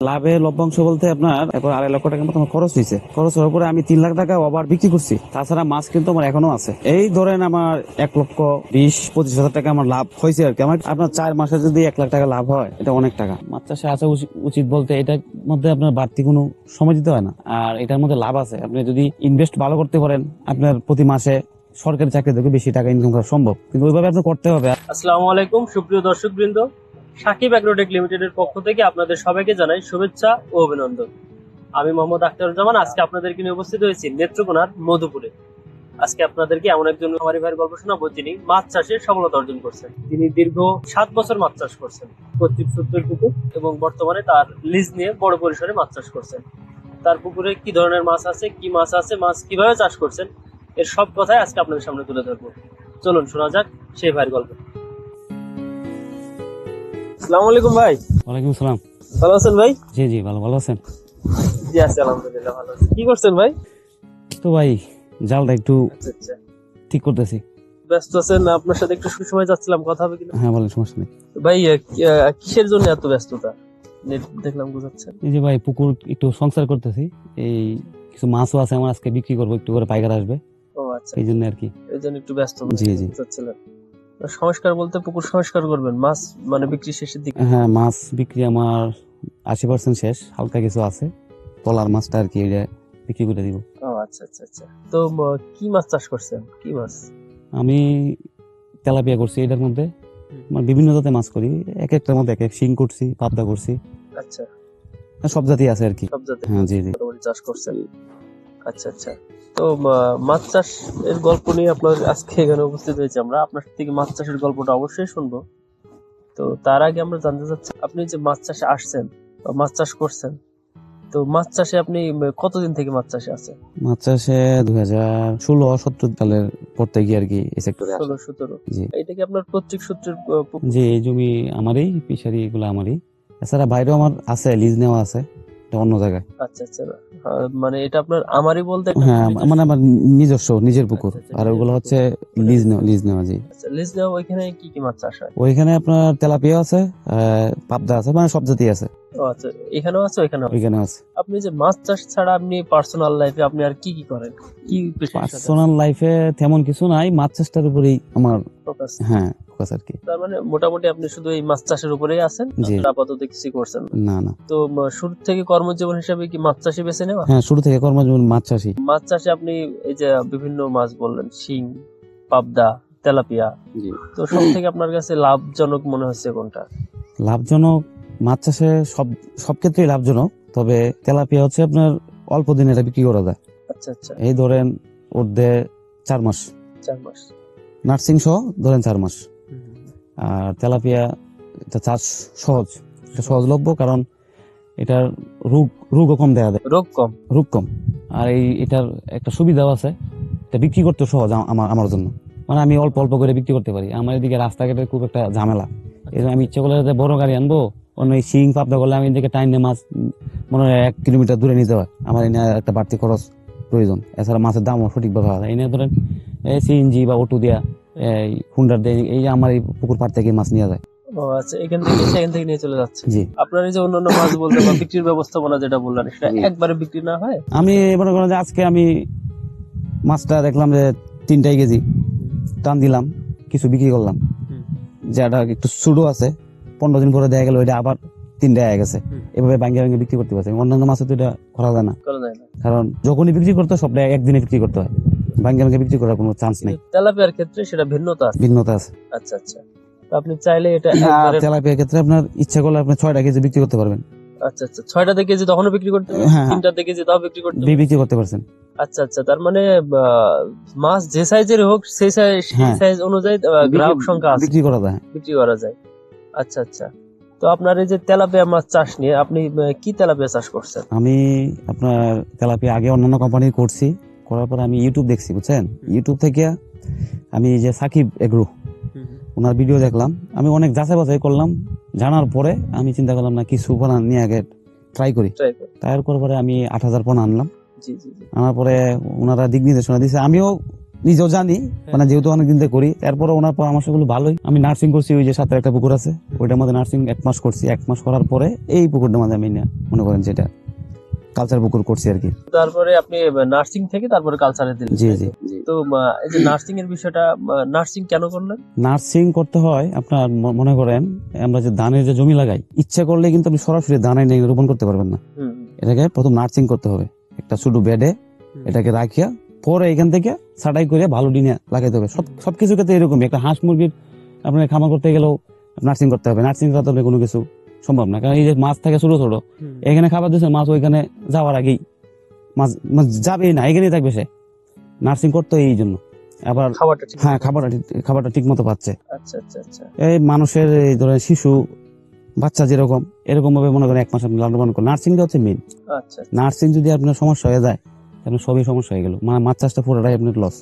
লাভের লভ্যাংশ বলতে আপনার এখন 2.5 লাখ টাকার মতো আমার খরচ হয়েছে। খরচ হওয়ার পরে আমি 3 লাখ টাকা আবার বিক্রি করছি। তাছাড়া মাছ কিন্তু আমার এখনো আছে। এই ধরেন আমার 1,20,25,000 টাকা আমার লাভ হয়েছে আর কি। আমার আপনার 4 মাসে যদি 1 লাখ টাকা লাভ হয়, এটা অনেক টাকা। মাছ চাষে আসা উচিত বলতে এটার মধ্যে আপনার বাড়তি কোনো সময় দিতে হয় না, আর এটার মধ্যে লাভ আছে। আপনি যদি ইনভেস্ট ভালো করতে পারেন, আপনার প্রতি মাসে সরকারি চাকরি থেকে বেশি টাকা ইনকাম করা সম্ভব, কিন্তু ওইভাবে আপনি করতে হবে। আসসালামু আলাইকুম সুপ্রিয় দর্শকবৃন্দ, সাকিব অ্যাগ্রোটেক লিমিটেডের পক্ষ থেকে আপনাদের সবাইকে জানাই শুভেচ্ছা ও অভিনন্দন। আমি মোহাম্মদ আখতারুজ্জামান আজকে আপনাদেরকে নিয়ে উপস্থিত হয়েছি নেত্রকোনার মধুপুরে। আজকে আপনাদেরকে এমন একজন খামারি ভাইয়ের গল্প শোনাবো যিনি মাছ চাষে সফলতা অর্জন করছেন। তিনি দীর্ঘ 7 বছর মাছ চাষ করছেন কর্তৃক সূত্রের পুকুর, এবং বর্তমানে তার লিজ নিয়ে বড় পরিসরে মাছ চাষ করছেন। তার পুকুরে কি ধরনের মাছ আছে, কি মাছ আছে, মাছ কিভাবে চাষ করছেন, এর সব কথাই আজকে আপনাদের সামনে তুলে ধরবো। চলুন শোনা যাক সেই ভাইয়ের গল্প। আসসালামু আলাইকুম ভাই। ওয়ালাইকুম সালাম। ভালো আছেন ভাই? জি জি, ভালো আছেন? জি আছি আলহামদুলিল্লাহ ভালো আছি। কি করছেন ভাই? তো ভাই জালটা একটু আচ্ছা আচ্ছা, ঠিক করতেছি। ব্যস্ত আছেন? আপনার সাথে একটু সময় যাচ্ছিলাম, কথা হবে কিনা? হ্যাঁ বলেন, সমস্যা নেই। ভাই কিসের জন্য এত ব্যস্ততা? নেট দেখলাম বুঝাচ্ছেন। এই যে ভাই পুকুর একটু সংসার করতেছি, এই কিছু মাছও আছে আমার, আজকে বিক্রি করবো, একটু করে পাইকার আসবে, ও আচ্ছা, এই জন্য আর কি। এই জন্য একটু ব্যস্ত জি জি। যাচ্ছিলেন। সংস্কার বলতে পুকুর সংস্কার করবেন, মাছ মানে বিক্রি শেষের দিকে? হ্যাঁ, মাছ বিক্রি আমার 80% শেষ, হালকা কিছু আছে, পলার মাছটা আর কি, এটা বিক্রি করে দিব। ও আচ্ছা আচ্ছা আচ্ছা। তো কি মাছ চাষ করছেন, কি মাছ? আমি তেলাপিয়া করছি, এটার মধ্যে আমার বিভিন্ন জাতের মাছ করি, এক একটার মধ্যে এক এক শিং করছি, পাবদা করছি, আচ্ছা, সব জাতি আছে আর কি। সব জাতের হ্যাঁ জি জি। মোটামুটি চাষ করছেন। আচ্ছা আচ্ছা। তো মাছ চাষ এর গল্প নিয়ে আপনার আজকে এখানে উপস্থিত হয়েছে আমরা। আপনার থেকে মাছ চাষের গল্পটা অবশ্যই শুনবো। তো তার আগে আমরা জানতে চাচ্ছি, আপনি যে মাছ চাষে আসছেন বা মাছ চাষ করছেন, তো মাছ চাষে আপনি কতদিন থেকে মাছ চাষে আছেন? মাছ চাষে 2016-17 সালের পর থেকে আর কি এই সেক্টরে আসা। 16-17। জি এটা কি আপনার পৈতৃক সূত্রের পুকুর? জি, এই জমি আমারই, ফিশারি এগুলো আমারই। এছাড়া বাইরেও আমার আছে, লিজ নেওয়া আছে, এটা অন্য জায়গায়। আচ্ছা আচ্ছা। মানে এটা আপনার আমারই বলতে এটা হ্যাঁ, আপনার নিজস্ব? মানে আমার নিজস্ব নিজের পুকুর, আচ্ছা, আচ্ছা, আর নিজের ওগুলো পুকুর। হচ্ছে লিজ নেওয়া জি। আচ্ছা, লিজ দেওয়া। ওইখানে কি কি মাছ চাষ হয়? ওইখানে আপনার তেলাপিয়া আছে, পাবদা আছে, মানে সব জাতি আছে, ও আচ্ছা, এখানেও আছে ওইখানেও আছে। ওইখানে আছে। আপনি যে মাছ চাষ ছাড়া আপনি পার্সোনাল লাইফে আপনি আর কি কি করেন, কি পেশার সাথে পার্সোনাল লাইফে তেমন কিছু নাই, মাছ চাষটার উপরেই আমার ফোকাস? হ্যাঁ ফোকাস আর কি। তার মানে মোটামুটি আপনি শুধু এই মাছ চাষের উপরেই আছেন, জি। আপনার আপাতত কিছু করছেন না? না না। তো শুরু থেকে কর্মজীবন হিসেবে কি মাছ চাষই বেছে নেওয়া? হ্যাঁ, শুরু থেকে কর্মজীবন মাছ চাষি। মাছ চাষে আপনি এই যে বিভিন্ন মাছ বললেন, শিং, পাবদা, তেলাপিয়া, জি। তো সব থেকে আপনার কাছে লাভজনক মনে হচ্ছে কোনটা? লাভজনক মাছ চাষে সব ক্ষেত্রেই লাভজনক, তবে তেলাপিয়া হচ্ছে আপনার অল্প দিনে এটা বিক্রি করা যায়। আচ্ছা আচ্ছা। এই ধরেন অর্ধে 4 মাস, 4 মাস। নার্সিং সহ ধরেন 4 মাস। আর তেলাপিয়া এটা চাষ সহজ, এটা সহজলভ্য, কারণ এটার রোগও কম দেখা দেয়, রোগ কম। রোগ কম। আর এটার একটা সুবিধাও আছে, এটা বিক্রি করতে সহজ আমার জন্য, মানে আমি অল্প অল্প করে বিক্রি করতে পারি। আমার এদিকে রাস্তাঘাটের খুব একটা ঝামেলা, এই জন্য আমি ইচ্ছা করলে যাতে বড় গাড়ি আনবো, অন্য এই শিং পাবদা করলে আমি এদিকে টাইনে মাছ মনে হয় 1 কিলোমিটার দূরে নিতে হয়, আমার এনে একটা বাড়তি খরচ প্রয়োজন। এছাড়া মাছের দামও সঠিকভাবে হয় না। এনে ধরেন সিএনজি বা অটো দিয়া, এই হুন্ডার দিয়ে, এই যে আমার এই পুকুর পাড় থেকে মাছ নিয়ে যায়। ও আচ্ছা, এখান থেকে সেখান থেকে নিয়ে চলে যাচ্ছে। জি। আপনার এই যে অন্যান্য মাছ বলতে বা বিক্রির ব্যবস্থাপনা যেটা বললেন, সেটা জি। একবারে বিক্রি না হয়? আমি মনে করেন যে আজকে আমি মাছটা দেখলাম যে 3 কেজি টান দিলাম, কিছু বিক্রি করলাম, যেটা একটু ছোটো আছে, 15 দিন পরে দেখা গেল ওইটা আবার 3 হয়ে গেছে, এভাবে ভাঙ্গে ভাঙ্গে বিক্রি করতে পারছি। অন্যান্য মাছে তো এটা করা যায় না, করা যায় না। কারণ যখনই বিক্রি করতে হয় সবটা একদিনে বিক্রি করতে হয়, ভাঙ্গে ভাঙ্গে বিক্রি করার কোনো চান্স নেই, তেলাপিয়ার ক্ষেত্রে সেটা ভিন্নতা আছে। ভিন্নতা আছে। আচ্ছা আচ্ছা। তো আপনি চাইলে এটা আর একবারে, তেলাপিয়ার ক্ষেত্রে আপনার ইচ্ছা করলে আপনি 6 কেজি বিক্রি করতে পারবেন। আচ্ছা আচ্ছা, 6টা কেজি তখনও বিক্রি করতে হবে, হ্যাঁ। 3টা কেজি তাও বিক্রি করতে হবে। বিক্রি করতে পারছেন। আচ্ছা আচ্ছা। তার মানে মাছ যে সাইজের হোক সেই হ্যাঁ। সাইজ অনুযায়ী গ্রাহক সংখ্যা আছে, বিক্রি করা যায়। বিক্রি করা যায়। আচ্ছা আচ্ছা। তো আপনার এই যে তেলাপিয়া মাছ চাষ নিয়ে আপনি কি তেলাপিয়া চাষ করছেন? আমি আপনার তেলাপিয়া আগে অন্যান্য কোম্পানি করছি, করার পর আমি ইউটিউব দেখছি, বুঝছেন, ইউটিউব থেকে আমি যে সাকিব এগ্রো ওনার ভিডিও দেখলাম, আমি অনেক যাচাই বাছাই করলাম, জানার পরে আমি চিন্তা করলাম না কিছু পোনা নিয়ে আগে ট্রাই করি। ট্রাই করার পরে আমি 8,000 পোনা আনলাম। জি জি জি। আনার পরে ওনারা দিক নির্দেশনা দিয়েছে, আমিও নিজেও জানি, মানে যেহেতু অনেকদিন ধরে করি, তারপরে ওনার পরামর্শগুলো ভালোই। আমি নার্সিং করছি, ওই যে সাথে একটা পুকুর আছে, ওইটার মধ্যে নার্সিং 1 মাস করছি। 1 মাস করার পরে এই পুকুরটার মধ্যে আমি মনে করেন যেটা কালচার পুকুর করছি আর কি। তারপরে আপনি নার্সিং থেকে তারপরে কালচারে দিলেন, জি তাই জি। তো? তো এই যে নার্সিং এর বিষয়টা, নার্সিং কেন করলেন? নার্সিং করতে হয় আপনার মনে করেন আমরা যে ধানের যে জমি লাগাই, ইচ্ছা করলে কিন্তু আপনি সরাসরি ধানে নিয়ে রোপণ করতে পারবেন না। হুম, এটাকে প্রথম নার্সিং করতে হবে, একটা ছোট বেডে এটাকে রাখিয়া পরে এখান থেকে ছাটাই করে ভালো দিনে লাগাইতে হবে। সবকিছু ক্ষেত্রে এরকমই, একটা হাঁস মুরগির আপনার খামার করতে গেলেও নার্সিং করতে হবে। নার্সিং করতে হলে কোনো কিছু সম্ভব না, কারণ এই যে মাছ থাকে ছোট ছোট, এখানে খাবার দিচ্ছে, মাছ ওইখানে যাওয়ার আগেই মাছ মাছ যাবেই না, এখানেই থাকবে সে। নার্সিং করতে হয় এই জন্য। আবার খাবারটা ঠিক হ্যাঁ, খাবারটা ঠিক মতো পাচ্ছে। আচ্ছা আচ্ছা আচ্ছা এই মানুষের এই ধরেন শিশু বাচ্চা যেরকম, এরকম ভাবে মনে করেন 1 মাস আপনি লালন পালন করেন। নার্সিংটা হচ্ছে মেইন। আচ্ছা নার্সিং যদি আপনার সমস্যা হয়ে যায়, আপনার সবই সমস্যা হয়ে গেল, মানে মাছ চাষটা পুরোটাই আপনার লস।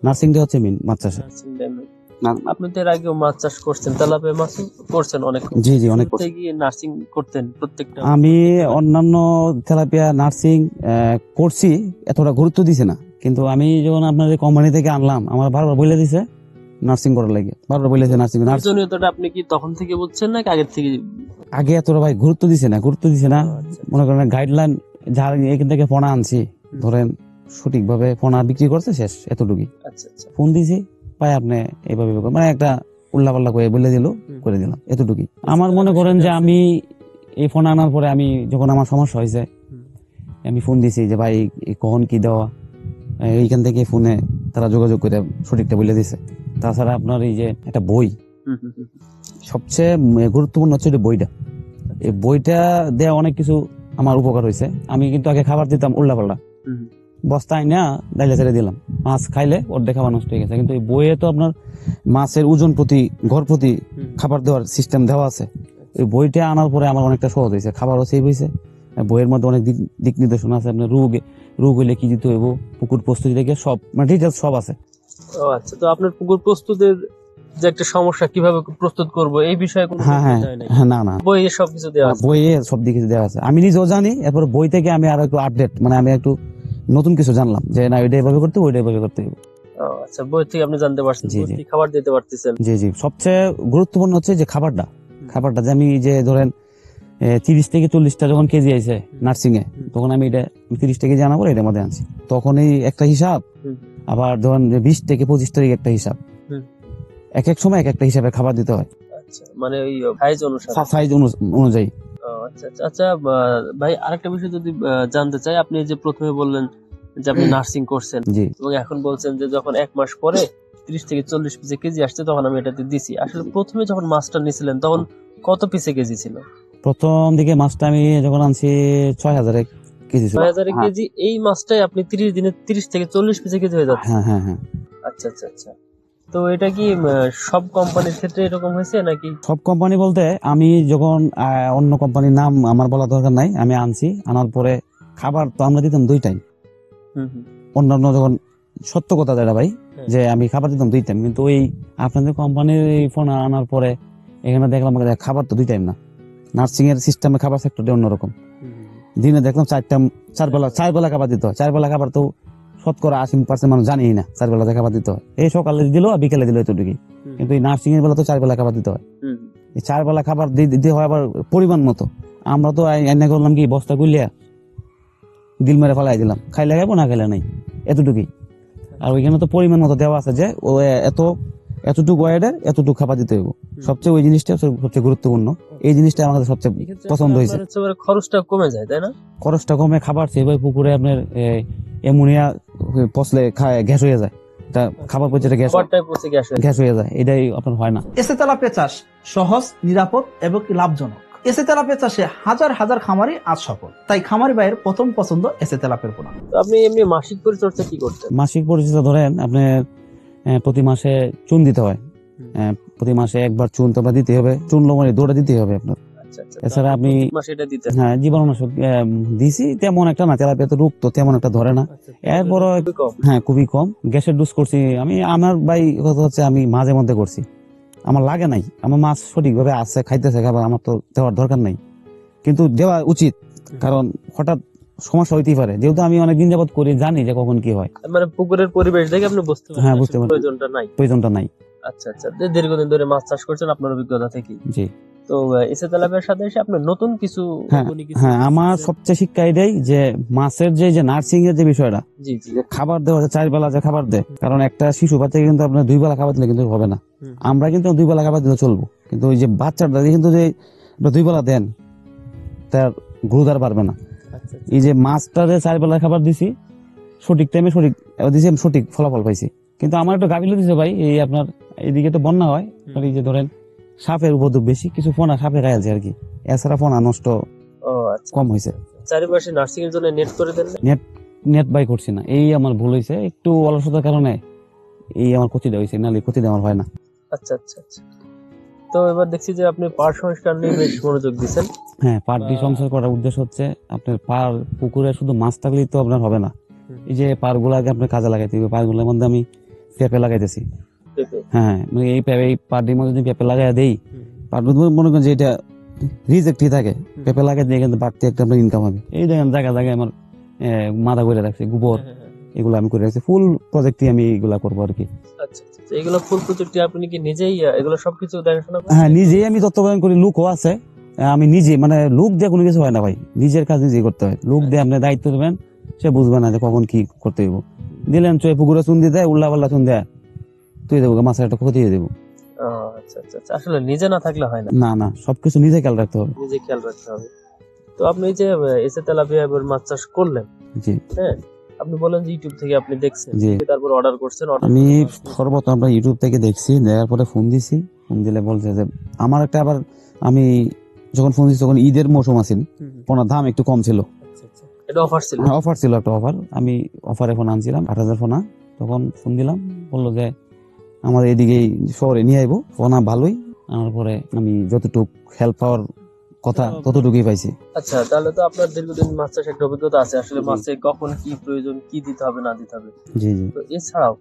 নার্সিংটা হচ্ছে মেইন মাছ চাষে। নার্সিং টাইমে আপনি তো এর আগেও মাছ চাষ করছেন, তেলাপিয়া মাছ করছেন অনেক। জি জি, অনেক শুরুতে গিয়ে নার্সিং করতেন প্রত্যেকটা? আমি অন্যান্য তেলাপিয়া নার্সিং করছি, এতটা গুরুত্ব দিছে না। কিন্তু আমি যখন আপনাদের কোম্পানি থেকে আনলাম, আমার বারবার বলে দিছে নার্সিং করার লাগে, বারবার বলেছে নার্সিং। প্রয়োজনীয়তাটা আপনি কি তখন থেকে বুঝছেন নাকি আগের থেকে? আগে এতটা ভাই গুরুত্ব দিছে না। আচ্ছা। মনে করেন গাইডলাইন যার এখান থেকে ফোনা আনছি, ধরেন সঠিকভাবে ফোনা বিক্রি করছে, শেষ এতটুকুই। আচ্ছা আচ্ছা ফোন দিছি, পাই আপনি এইভাবে মানে একটা উল্লা পাল্লা করে বলে দিল, করে দিলাম, এতটুকুই। আমার মনে করেন যে আমি এই ফোন আনার পরে আমি যখন আমার সমস্যা হয়েছে, আমি ফোন দিছি যে ভাই কখন কি দেওয়া, এইখান থেকে ফোনে তারা যোগাযোগ করে সঠিকটা বলে দিছে। তাছাড়া আপনার এই যে একটা বই, সবচেয়ে গুরুত্বপূর্ণ হচ্ছে যে বইটা। এই বইটা দেওয়া অনেক কিছু আমার উপকার হয়েছে। আমি কিন্তু আগে খাবার দিতাম উল্লা পাল্লা, বস্তায় না ডাইলে ছেড়ে দিলাম, মাছ খাইলে অর্ধেক খাবার নষ্ট হয়ে গেছে। কিন্তু এই বইয়ে তো আপনার মাছের ওজন প্রতি ঘর প্রতি খাবার দেওয়ার সিস্টেম দেওয়া আছে। এই বইটা আনার পরে আমার অনেকটা সহজ হয়েছে, খাবারও সেভ হয়েছে। বইয়ের মধ্যে অনেক দিক নির্দেশনা আছে, আপনার রোগ হইলে কি দিতে হইব, পুকুর প্রস্তুতি থেকে সব মানে ডিটেলস সব আছে। ও আচ্ছা, তো আপনার পুকুর প্রস্তুতের যে একটা সমস্যা, কিভাবে প্রস্তুত করব এই বিষয়ে কোনো হ্যাঁ হ্যাঁ বিষয় নাই? হ্যাঁ, না না, বইয়ে সবকিছু দেওয়া আছে? বইয়ে সব দিকে দেওয়া আছে, আমি নিজেও জানি। এরপর বই থেকে আমি আরো একটু আপডেট, মানে আমি একটু নতুন কিছু জানলাম যে না, ওইটা এভাবে করতে, ওইটা এভাবে করতে হবে। ও আচ্ছা, বই থেকে আপনি জানতে পারছেন, জি, বই জি। থেকে খাবার দিতে পারতেছেন। জি জি, সবচেয়ে গুরুত্বপূর্ণ হচ্ছে যে খাবারটা যে আমি যে ধরেন 30 থেকে 40টা যখন কেজি আছে নার্সিং এ, তখন আমি এটা 30টা কেজি আনার পরে এটার মধ্যে আনছি, তখন এই একটা হিসাব। আবার ধরেন 20 থেকে 25 তারিখ একটা হিসাব, এক এক সময় এক একটা হিসাবে খাবার দিতে হয়। আচ্ছা, মানে ওই সাইজ অনুসারে? সাইজ অনুযায়ী। ও আচ্ছা আচ্ছা আচ্ছা। ভাই আরেকটা বিষয় যদি জানতে চাই, আপনি যে প্রথমে বললেন যে আপনি নার্সিং করছেন, জি। এবং এখন বলছেন যে যখন 1 মাস পরে 30 থেকে 40 পিসে কেজি আসছে, তখন আমি এটাতে দিছি। আসলে প্রথমে যখন মাছটা নিছিলেন তখন কত পিসে কেজি ছিল? প্রথম দিকে মাছটা আমি যখন আনছি 6000 কেজি ছিল। 6000 কেজি। এই মাছটাই আপনি 30 দিনে 30 থেকে 40 পিসে কেজি হয়ে যাচ্ছে? হ্যাঁ হ্যাঁ হ্যাঁ। আচ্ছা আচ্ছা আচ্ছা। তো এটা কি সব কোম্পানির ক্ষেত্রে এরকম হয়েছে নাকি? সব কোম্পানি বলতে আমি যখন অন্য কোম্পানির নাম আমার বলা দরকার নাই, আমি আনছি, আনার পরে খাবার তো আমরা দিতাম 2 টাইম। অন্যান্য যখন সত্য কথা যেটা ভাই, যে আমি খাবার দিতাম 2 টাইম, কিন্তু ওই আপনাদের কোম্পানির এই ফোন আনার পরে এখানে দেখলাম খাবার তো 2 টাইম না, নার্সিং এর সিস্টেমে খাবার সেক্টরটা অন্যরকম। দিনে দেখলাম 4 বেলা খাবার দিতে হয়। 4 বেলা খাবার তো শতকরা 80% মানুষ জানেই না 4 বেলা খাবার দিতে হয়। এই সকালে দিল আর বিকেলে দিল, এতটুকুই। কিন্তু এই নার্সিং এর বেলা তো 4 বেলা খাবার দিতে হয়। এই 4 বেলা খাবার দিতে হয় আবার পরিমাণ মতো। আমরা তো এনে করলাম কি, বস্তা গুলিয়া দিল মেরে ফেলাই দিলাম, খাইলে খাইবো, না খাইলে নাই, এতটুকুই। আর ওইখানে তো পরিমাণ মতো দেওয়া আছে যে ও এতটুকু ওয়েডের এতটুকু খাবার দিতে হইব। সবচেয়ে ওই জিনিসটা সবচেয়ে গুরুত্বপূর্ণ। এই জিনিসটা আমাদের সবচেয়ে পছন্দ হয়েছে। খরচটা কমে যায়, তাই না? খরচটা কমে, খাবার সেভাবে পুকুরে আপনার অ্যামোনিয়া পচলে গ্যাস হয়ে যায়, এটা খাবার পচে গ্যাস হয়ে যায়, এটাই আপনার হয় না। এসে তেলাপিয়া চাষ সহজ, নিরাপদ এবং লাভজনক। এসে তেলাপিয়া চাষে হাজার হাজার খামারি আজ সফল। তাই খামারি ভাইয়ের প্রথম পছন্দ এসে তেলাপিয়ার পোনা। আপনি এমনি মাসিক পরিচর্যা কি করতেন? মাসিক পরিচর্যা ধরেন আপনার প্রতি মাসে চুন দিতে হয়, প্রতি মাসে একবার চুন তো দিতে হবে, চুন লবণে দৌড়া দিতে হবে আপনার। এছাড়া আপনি হ্যাঁ জীবাণুনাশক দিছি, তেমন একটা না, তেলাপিয়া তো রোগ তো তেমন একটা ধরে না। এরপর হ্যাঁ খুবই কম। গ্যাসের ডোজ করছি আমি, আমার ভাই কথা হচ্ছে আমি মাঝে মধ্যে করছি, আমার লাগে নাই, আমার মাছ সঠিকভাবে আছে, খাইতেছে খাবার, আমার তো দেওয়ার দরকার নাই, কিন্তু দেওয়া উচিত। কারণ হঠাৎ সমস্যা হইতেই পারে, যেহেতু আমি অনেকদিন যাবত করি, জানি যে কখন কি হয়। মানে পুকুরের পরিবেশ দেখে আপনি বুঝতে পারেন হ্যাঁ, যে বুঝতে আসলে পারি। প্রয়োজনটা নাই। প্রয়োজনটা নাই। আচ্ছা আচ্ছা, যে দীর্ঘদিন ধরে মাছ চাষ করছেন আপনার অভিজ্ঞতা থেকে। জি। তো এসে তেলাপিয়ার সাথে এসে আপনার নতুন কিছু হ্যাঁ, হ্যাঁ, আমার সবচেয়ে শিক্ষা এটাই যে মাছের যে নার্সিং এর যে বিষয়টা, জি জি যে খাবার দেওয়া, যে 4 বেলা যে খাবার দেয়, কারণ একটা শিশু বাচ্চাকে কিন্তু আপনার 2 বেলা খাবার দিলে কিন্তু হবে না। আমরা কিন্তু 2 বেলা খাবার দিলে চলবো, কিন্তু ওই যে বাচ্চাটা কিন্তু যে 2 বেলা দেন, তার গ্রোথ আর পারবে না। আচ্ছা এই যে মাছটা যে 4 বেলা খাবার দিছি, সঠিক টাইমে সঠিক দিছি, আমি সঠিক ফলাফল পাইছি। কিন্তু আমার একটা গাফিলতি দিছে ভাই, এই আপনার এইদিকে তো বন্যা হয়, আর এই যে ধরেন সাপের উপদ্রব বেশি, কিছু ফোনা সাপে খাইছে আর কি, এছাড়া ফোনা নষ্ট ও আচ্ছা, কম হয়েছে। চারিপাশে নার্সিং এর জন্য নেট করে দেন না? নেট বাই করছি না, এই আমার ভুল হয়েছে, একটু অলসতার কারণে এই আমার ক্ষতিটা হয়েছে, নাহলে ক্ষতিটা আমার হয় না। আচ্ছা আচ্ছা আচ্ছা। তো এবার দেখছি যে আপনি পার সংস্কার নিয়ে বেশ মনোযোগ দিচ্ছেন। হ্যাঁ, পার সংসার করার উদ্দেশ্য হচ্ছে আপনার পার পুকুরে শুধু মাছ থাকলেই তো আপনার হবে না, এই যে পার গুলাকে আপনার কাজে লাগাইতে হবে। পার গুলোর মধ্যে আমি পেঁপে লাগাইতেছি। পেঁপে। হ্যাঁ, মানে এই পার্টির মধ্যে যদি পেঁপে লাগাই দেই, পার মনে করেন যে এটা রিজেক্টই থাকে, পেঁপে লাগাই দিয়ে কিন্তু বাড়তি একটা আপনার ইনকাম হবে। এই দেখেন জায়গায় জায়গায় আমার মাথা করে রাখছে, গোবর এগুলো আমি করে রাখছি, ফুল প্রজেক্টই আমি এগুলা করবো আর কি। আচ্ছা আচ্ছা, এগুলো ফুল প্রযুক্তি আপনি কি নিজেই এগুলো সবকিছু দেখাশোনা করেন? হ্যাঁ, নিজেই আমি তত্ত্বাবধান করি, লোকও আছে। আমি নিজে, মানে লোক দিয়ে কোনো কিছু হয় না ভাই, নিজের কাজ নিজেই করতে হয়। লোক দিয়ে আপনি দায়িত্ব দেবেন, সে বুঝবে না যে কখন কি করতে হইব। দিলেন চয়ে পুকুরে চুন দিয়ে দেয়, উল্লা পাল্লা চুন দেয়, তুই দেবো মাছের একটা ক্ষতি দিয়ে দেবো। আচ্ছা আচ্ছা আচ্ছা, আসলে নিজে না থাকলে হয় না, না না, সবকিছু নিজে খেয়াল রাখতে হবে। নিজে খেয়াল রাখতে হবে। তো আপনি এই যে এসে তেলাপিয়া এবার মাছ চাষ করলেন, জি। হ্যাঁ, আপনি বলেন যে ইউটিউব থেকে আপনি দেখছেন, জি। তারপর অর্ডার করছেন। আমি সর্বপ্রথম আমরা ইউটিউব থেকে দেখছি, দেখার পরে ফোন দিছি, ফোন দিলে বলছে যে আমার একটা, আবার আমি যখন ফোন দিচ্ছি তখন ঈদের মৌসুম আছিল, ফোনের দাম একটু কম ছিল। এটা অফার ছিল? হ্যাঁ, অফার ছিল, একটা অফার। আমি অফারে ফোন আনছিলাম 8,000 ফোনা। তখন ফোন দিলাম, বললো যে আমাদের এদিকে শহরে নিয়ে আইবো, ফোনা ভালোই। আমার পরে আমি যতটুকু হেল্প পাওয়ার কথা ততটুকুই পাইছি। আচ্ছা, তাহলে তো আপনার দীর্ঘদিন মাছ চাষের একটা অভিজ্ঞতা আছে, আসলে মাছে কখন কি প্রয়োজন, কি দিতে হবে না দিতে হবে। জি জি। তো এছাড়াও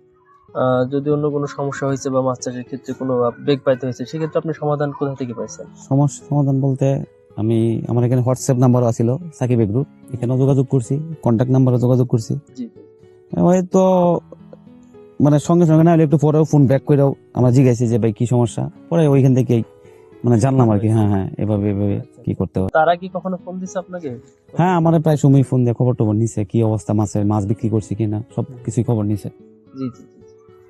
যদি অন্য কোনো সমস্যা হয়েছে বা মাছ চাষের ক্ষেত্রে কোনো বেগ পাইতে হয়েছে, সেক্ষেত্রে আপনি সমাধান কোথা থেকে পাইছেন? সমস্যা সমাধান বলতে আমি, আমার এখানে হোয়াটসঅ্যাপ নাম্বারও আছিল, সাকিব এগ্রু, এখানেও যোগাযোগ করছি, কন্ট্যাক্ট নাম্বারে যোগাযোগ করছি। জি। হয়তো মানে সঙ্গে সঙ্গে না হলে একটু পরেও ফোন ব্যাক করেও আমরা জিজ্ঞাসি যে ভাই কি সমস্যা, পরে ওইখান থেকেই মানে জানলাম আর কি। হ্যাঁ হ্যাঁ, এভাবে এভাবে কি করতে হবে। তারা কি কখনো ফোন দিছে আপনাকে? হ্যাঁ, আমার প্রায় সময় ফোন দিয়ে খবর টবর নিছে, কি অবস্থা মাছের, মাছ বিক্রি করছি কিনা, সব কিছুই খবর নিছে। জি জি জি।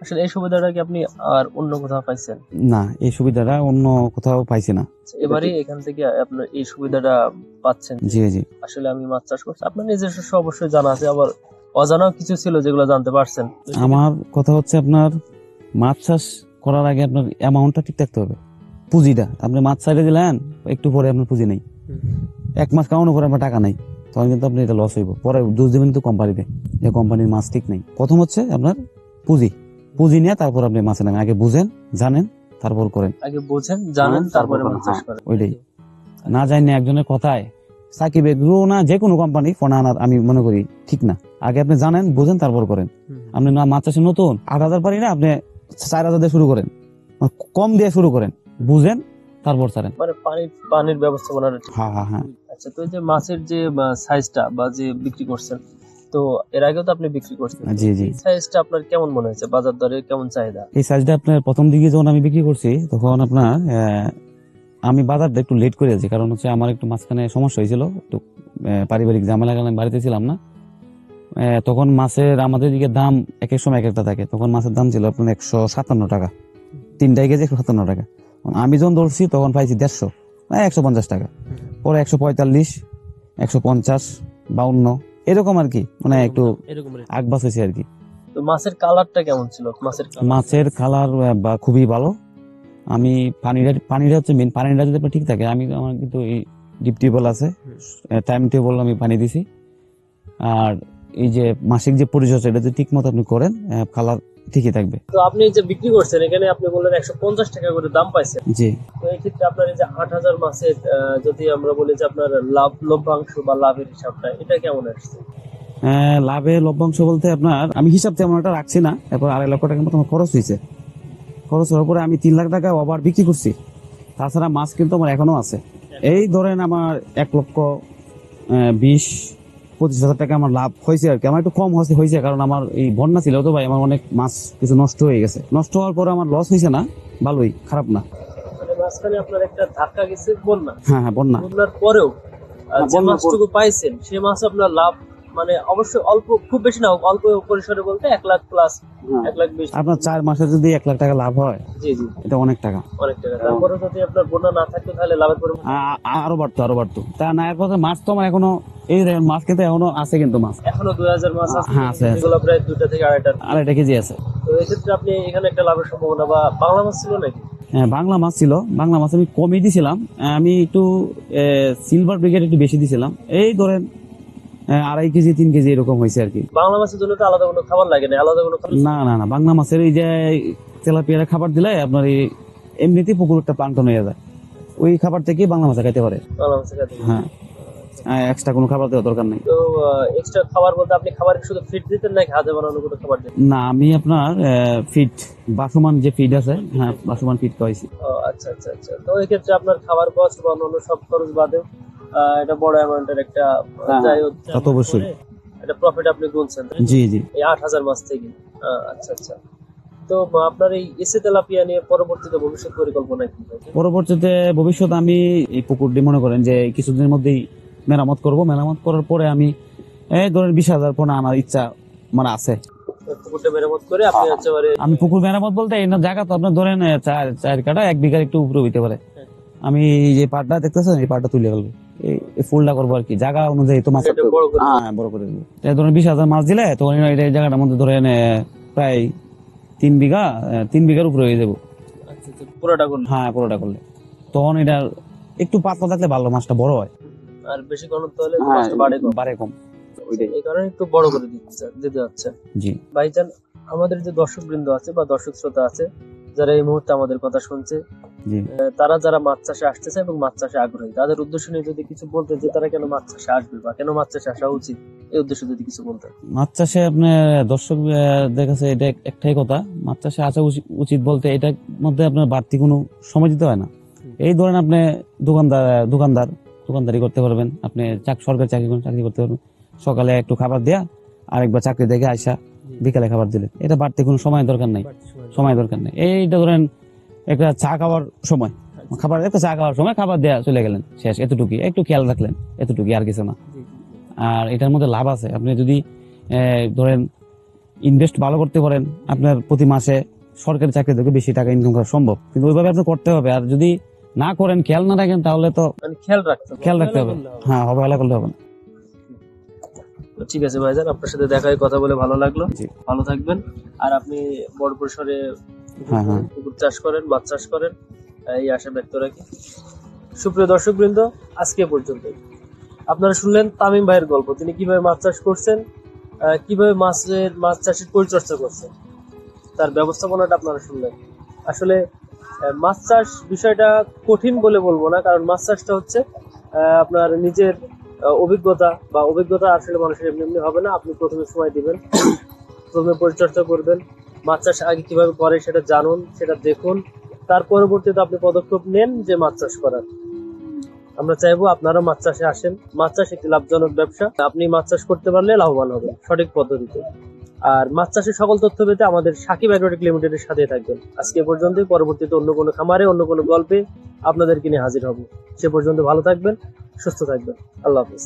আসলে এই সুবিধাটা কি আপনি আর অন্য কোথাও পাইছেন? না, এই সুবিধাটা অন্য কোথাও পাইছি না। এবারে এখান থেকে আপনার এই সুবিধাটা পাচ্ছেন। জি জি। আসলে আমি মাছ চাষ করছি, আপনার নিজস্ব অবশ্যই জানা আছে, আবার অজানাও কিছু ছিল যেগুলো জানতে পারছেন। আমার কথা হচ্ছে আপনার মাছ চাষ করার আগে আপনার অ্যামাউন্টটা ঠিক থাকতে হবে, পুঁজিটা। আপনি মাছ ছাড়ে দিলেন, একটু পরে আপনার পুঁজি নেই, 1 মাস কামানোর পরে আপনার টাকা নাই, তখন কিন্তু আপনি এটা লস হইব। পরে দোষ দেবেন তো কোম্পানিতে, যে কোম্পানির মাছ ঠিক নেই। প্রথম হচ্ছে আপনার পুঁজি নিয়ে তারপর আপনি মাছ নেন, আগে বুঝেন জানেন তারপর করেন। আগে বোঝেন জানেন তারপরে মাছ চাষ করেন। ওইটাই না জানি একজনের কথায় সাকিব এগ্রো না যে কোনো কোম্পানি ফোন আনার আমি মনে করি ঠিক না। আগে আপনি জানেন বুঝেন তারপর করেন। আপনি না মাছ চাষে নতুন 8,000 পারি না, আপনি 4,000 দিয়ে শুরু করেন, কম দিয়ে শুরু করেন, বুঝেন তারপর ছাড়েন। মানে পানির ব্যবস্থাপনাটা ঠিক। হ্যাঁ হ্যাঁ হ্যাঁ। আচ্ছা, তো এই যে মাছের যে সাইজটা বা যে বিক্রি করছেন, তো এর আগেও তো আপনি বিক্রি করছেন, জি জি। এই সাইজটা আপনার কেমন মনে হয়েছে, বাজার দরে কেমন চাহিদা? এই সাইজটা আপনার প্রথম দিকে যখন আমি বিক্রি করছি তখন আপনার আমি বাজারটা একটু লেট করে আছি, কারণ হচ্ছে আমার একটু মাঝখানে সমস্যা হয়েছিল, একটু পারিবারিক ঝামেলা, কারণে আমি বাড়িতে ছিলাম না। তখন মাছের আমাদের দিকে দাম এক এক সময় এক একটা থাকে, তখন মাছের দাম ছিল আপনার 157 টাকা, 3 কেজি 157 টাকা। আমি যখন ধরছি তখন পাইছি 150, 150 টাকা, পরে 145, 150, 52 এরকম আর কি, মানে একটু আগবাস হয়েছে আর কি। তো মাছের কালারটা কেমন ছিল? মাছের কালার বা খুবই ভালো। আমি পানিটা হচ্ছে মেন, পানিটা যদি ঠিক থাকে, আমি আমার কিন্তু এই ডিপ টিউবওয়েল আছে, টাইম টেবল আমি পানি দিছি। আর এই যে মাসিক যে পরিচর্যা, এটা যদি ঠিক মতো আপনি করেন, কালার ঠিকই থাকবে। তো আপনি যে বিক্রি করছেন এখানে আপনি বললেন 150 টাকা করে দাম পাইছেন। জি। তো এই ক্ষেত্রে আপনার এই যে 8,000 মাছের যদি আমরা বলি যে আপনার লভ্যাংশ বা লাভের হিসাবটা, এটা কেমন আসছে? লাভের লভ্যাংশ বলতে আপনার আমি হিসাব তেমন একটা রাখছি না, এরপর 2.5 লক্ষ টাকার মতো আমার খরচ হয়েছে। খরচ হওয়ার পরে আমি 3 লাখ টাকা ওভার বিক্রি করছি। তাছাড়া মাছ কিন্তু আমার এখনো আছে। এই ধরেন আমার 1,20,000 25,000 টাকা আমার লাভ হয়েছে আর কি। আমার একটু কম হয়েছে কারণ আমার এই বন্যা ছিল তো ভাই, আমার অনেক মাছ কিছু নষ্ট হয়ে গেছে। নষ্ট হওয়ার পরে আমার লস হয়েছে না, ভালোই, খারাপ না। মানে মাঝখানে আপনার একটা ধাক্কা গেছে বন্যা, হ্যাঁ হ্যাঁ, বন্যা। বন্যার পরেও যে বন্যার মাছটুকু পাইছেন সেই মাছ আপনার লাভ মানে অবশ্যই অল্প, খুব বেশি না হোক, অল্প পরিসরে বলতে 1 লাখ প্লাস, 1,20,000। আপনার 4 মাসে যদি 1 লাখ টাকা লাভ হয়, জি জি, এটা অনেক টাকা। অনেক টাকা। তারপরে যদি আপনার বন্যা না থাকতো তাহলে লাভের পরিমাণ আরো বাড়তো। তা না, এরপর মাছ তো আমার এখনো, এই দেখেন মাছ কিন্তু এখনো আছে, কিন্তু মাছ এখনো 2000 মাছ আছে, হ্যাঁ, আছে। যেগুলো প্রায় 2টা থেকে 2.5টা। 2.5 কেজি আছে। তো এক্ষেত্রে আপনি এখানে একটা লাভের সম্ভাবনা, বা বাংলা মাছ ছিল নাকি? হ্যাঁ, বাংলা মাছ ছিল। বাংলা মাছ আমি কমই দিছিলাম, আমি একটু সিলভার ব্রিগেড একটু বেশি দিছিলাম, এই ধরেন 2.5 কেজি 3 কেজি এরকম হয়েছে আর কি। বাংলা মাছের জন্য তো আলাদা কোনো খাবার লাগে না, আলাদা কোনো খাবার? না না না, বাংলা মাছের এই যে তেলাপিয়ার খাবার দিলে আপনার এই এমনিতেই পুকুর একটা প্লান্টন হয়ে যায়, ওই খাবার থেকে বাংলা মাছ খাইতে পারে। বাংলা মাছের খাতে হ্যাঁ, এক্সট্রা কোনো খাবার দেওয়ার দরকার নেই। তো এক্সট্রা খাবার বলতে আপনি খাবার শুধু ফিট দিতেন নাকি হাতে বানানো কোনো খাবার দিতেন? না, আমি আপনার ফিড, বাসমান যে ফিড আছে, হ্যাঁ বাসমান ফিড খাওয়াইছি। ও আচ্ছা আচ্ছা আচ্ছা। তো এই ক্ষেত্রে আপনার খাবার কস্ট বা অন্যান্য সব খরচ বাদে এটা বড় অ্যামাউন্টের একটা যাই হোক, তা তো অবশ্যই। এটা প্রফিট আপনি গুনছেন তাই তো? জি জি। এই 8,000 মাছ থেকে। আচ্ছা আচ্ছা। তো আপনার এই এসে তেলাপিয়া নিয়ে পরবর্তীতে ভবিষ্যৎ পরিকল্পনা কি? পরবর্তীতে ভবিষ্যৎ আমি এই পুকুরটি মনে করেন যে কিছুদিনের মধ্যেই মেরামত করব। মেরামত করার পরে আমি এই ধরেন 20,000 পোনা আমার ইচ্ছা মানে আছে। পুকুরটা মেরামত করে আপনি একেবারে, আমি পুকুর মেরামত বলতে এই না, জায়গা তো আপনার ধরেন 4 কাঠা 1 বিঘার একটু উপরে হইতে পারে। আমি এই যে পাটটা দেখতেছেন, এই পাটটা তুলে ফেলবো, এই ফুলটা করবো আর কি, জায়গা অনুযায়ী তো মাছ এটা বড় করে হ্যাঁ বড় করে দেবো। ধরেন 20,000 মাছ দিলে তো এই জায়গাটার মধ্যে ধরেন প্রায় 3 বিঘা 3 বিঘার উপরে হয়ে যাবো। আচ্ছা আচ্ছা, পুরোটা করলে। হ্যাঁ, পুরোটা করলে তখন এটা একটু পাতলা থাকলে ভালো, মাছটা বড় হয়। আর বেশি ঘনত্ব হলে মাছটা বাড়ে কম। বাড়ে কম। এই কারণে একটু বড় করে দিতে হচ্ছে। জি। ভাইজান, আমাদের যে দর্শক বৃন্দ আছে বা দর্শক শ্রোতা আছে যারা এই মুহূর্তে আমাদের কথা শুনছে, জি। তারা যারা মাছ চাষে আসতেছে এবং মাছ চাষে আগ্রহী, তাদের উদ্দেশ্য নিয়ে যদি কিছু বলতে, যে তারা কেন মাছ চাষে আসবে বা কেন মাছ চাষে আসা উচিত, এই উদ্দেশ্যে যদি কিছু বলতে। মাছ চাষে আপনার দর্শকদের কাছে এটা একটাই কথা, মাছ চাষে আসা উচিত বলতে এটার মধ্যে আপনার বাড়তি কোনো সময় দিতে হয় না। এই ধরেন আপনি দোকানদারি করতে পারবেন, আপনি সরকারি চাকরি করতে পারবেন। সকালে একটু খাবার দেয়া, আরেকবার চাকরি দেখে আইসা বিকালে খাবার দিলেন, এটা বাড়তি কোনো সময় দরকার নেই। এইটা ধরেন একটা চা খাওয়ার সময়, একটা চা খাওয়ার সময় খাবার দেয়া চলে গেলেন, শেষ, এতটুকুই, একটু খেয়াল রাখলেন, এতটুকুই, আর কিছু না। আর এটার মধ্যে লাভ আছে, আপনি যদি ধরেন ইনভেস্ট ভালো করতে পারেন, আপনার প্রতি মাসে সরকারি চাকরি থেকে বেশি টাকা ইনকাম করা সম্ভব, কিন্তু ওইভাবে আপনি করতে হবে। আর যদি না করেন, খেয়াল না রাখেন, তাহলে তো মানে খেয়াল রাখতে হবে। হ্যাঁ, অবহেলা করলে হবে না। তো ঠিক আছে ভাইজান, আপনার সাথে দেখা হয়ে কথা বলে ভালো লাগলো। জি। ভালো থাকবেন। আর আপনি বড় পরিসরে হ্যাঁ, হ্যাঁ। পুকুর চাষ করেন, মাছ চাষ করেন, এই আশা ব্যক্ত রাখি। সুপ্রিয় দর্শক বৃন্দ, আজকে পর্যন্ত আপনারা শুনলেন তামিম ভাইয়ের গল্প। তিনি কিভাবে মাছ চাষ করছেন, কিভাবে মাছ চাষের পরিচর্যা করছেন, তার ব্যবস্থাপনাটা আপনারা শুনলেন। আসলে মাছ চাষ বিষয়টা কঠিন বলে বলবো না, কারণ মাছ চাষটা হচ্ছে আপনার নিজের অভিজ্ঞতা আসলে মানুষের এমনি এমনি হবে না। আপনি প্রথমে সময় দিবেন, প্রথমে পরিচর্যা করবেন, মাছ চাষ আগে কিভাবে করে সেটা জানুন, সেটা দেখুন, তার পরবর্তীতে আপনি পদক্ষেপ নেন যে মাছ চাষ করার। আমরা চাইবো আপনারা মাছ চাষে আসেন। মাছ চাষ একটি লাভজনক ব্যবসা, আপনি মাছ চাষ করতে পারলে লাভবান হবেন সঠিক পদ্ধতিতে। আর মাছ চাষের সকল তথ্য পেতে আমাদের সাকিব অ্যাগ্রোটেক লিমিটেডের সাথে থাকবেন। আজকে পর্যন্তই, পরবর্তীতে অন্য কোনো খামারে অন্য কোনো গল্পে আপনাদেরকে নিয়ে হাজির হব। সে পর্যন্ত ভালো থাকবেন, সুস্থ থাকবেন। আল্লাহ হাফিজ।